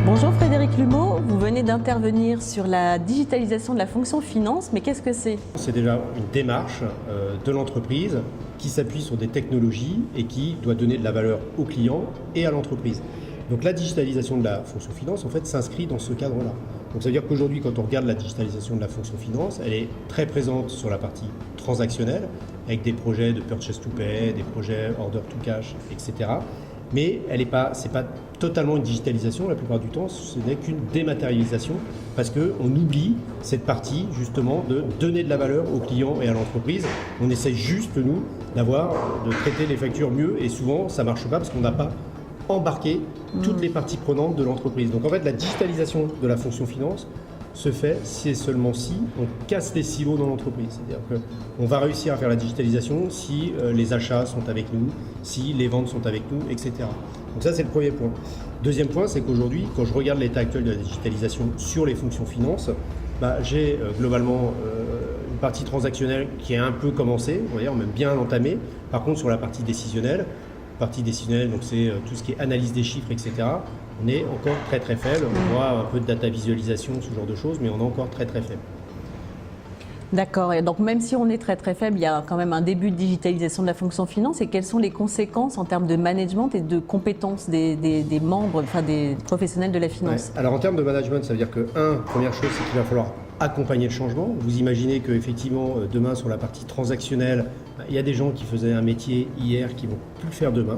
Bonjour Frédéric Lumeau, vous venez d'intervenir sur la digitalisation de la fonction finance, mais qu'est-ce que c'est? C'est déjà une démarche de l'entreprise qui s'appuie sur des technologies et qui doit donner de la valeur aux clients et à l'entreprise. Donc la digitalisation de la fonction finance, en fait, s'inscrit dans ce cadre-là. Donc ça veut dire qu'aujourd'hui, quand on regarde la digitalisation de la fonction finance, elle est très présente sur la partie transactionnelle, avec des projets de purchase to pay, des projets order to cash, etc. Mais c'est pas totalement une digitalisation, la plupart du temps, ce n'est qu'une dématérialisation, parce qu'on oublie cette partie, justement, de donner de la valeur aux clients et à l'entreprise. On essaye juste, nous, de traiter les factures mieux, et souvent, ça ne marche pas parce qu'on n'a pas embarqué toutes les parties prenantes de l'entreprise. Donc en fait, la digitalisation de la fonction finance se fait si et seulement si on casse les silos dans l'entreprise. C'est-à-dire qu'on va réussir à faire la digitalisation si les achats sont avec nous, si les ventes sont avec nous, etc. Donc ça, c'est le premier point. Deuxième point, c'est qu'aujourd'hui, quand je regarde l'état actuel de la digitalisation sur les fonctions finance, j'ai globalement une partie transactionnelle qui est un peu commencée, on va dire, même bien entamée. Par contre, sur la partie décisionnelle, donc c'est tout ce qui est analyse des chiffres, etc. On est encore très très faible. On voit un peu de data visualisation, ce genre de choses, mais on est encore très très faible. D'accord. Et donc même si on est très très faible, il y a quand même un début de digitalisation de la fonction finance. Et quelles sont les conséquences en termes de management et de compétences des membres, enfin des professionnels de la finance? Alors en termes de management, ça veut dire que, première chose, c'est qu'il va falloir accompagner le changement. Vous imaginez qu'effectivement, demain, sur la partie transactionnelle, il y a des gens qui faisaient un métier hier qui ne vont plus le faire demain,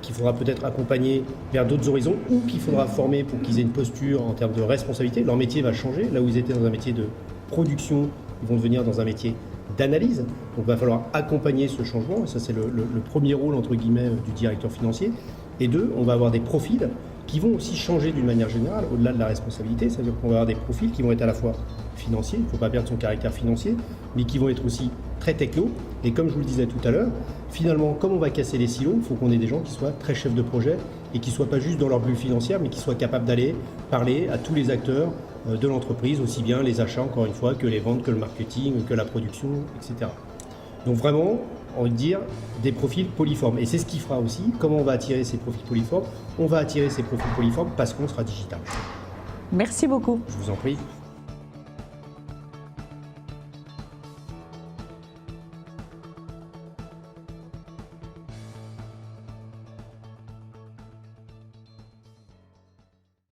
qu'il faudra peut-être accompagner vers d'autres horizons ou qu'il faudra former pour qu'ils aient une posture en termes de responsabilité. Leur métier va changer. Là où ils étaient dans un métier de production, ils vont devenir dans un métier d'analyse. Donc il va falloir accompagner ce changement. Et ça, c'est le premier rôle, entre guillemets, du directeur financier. Et deux, on va avoir des profils qui vont aussi changer d'une manière générale, au-delà de la responsabilité. C'est-à-dire qu'on va avoir des profils qui vont être à la fois financiers, il ne faut pas perdre son caractère financier, mais qui vont être aussi très techno. Et comme je vous le disais tout à l'heure, finalement, comme on va casser les silos, il faut qu'on ait des gens qui soient très chefs de projet et qui ne soient pas juste dans leur bulle financière, mais qui soient capables d'aller parler à tous les acteurs de l'entreprise, aussi bien les achats, encore une fois, que les ventes, que le marketing, que la production, etc. Donc vraiment, on va dire, des profils polyformes. Et c'est ce qui fera aussi, comment on va attirer ces profils polyformes? On va attirer ces profils polyformes parce qu'on sera digital. Merci beaucoup. Je vous en prie.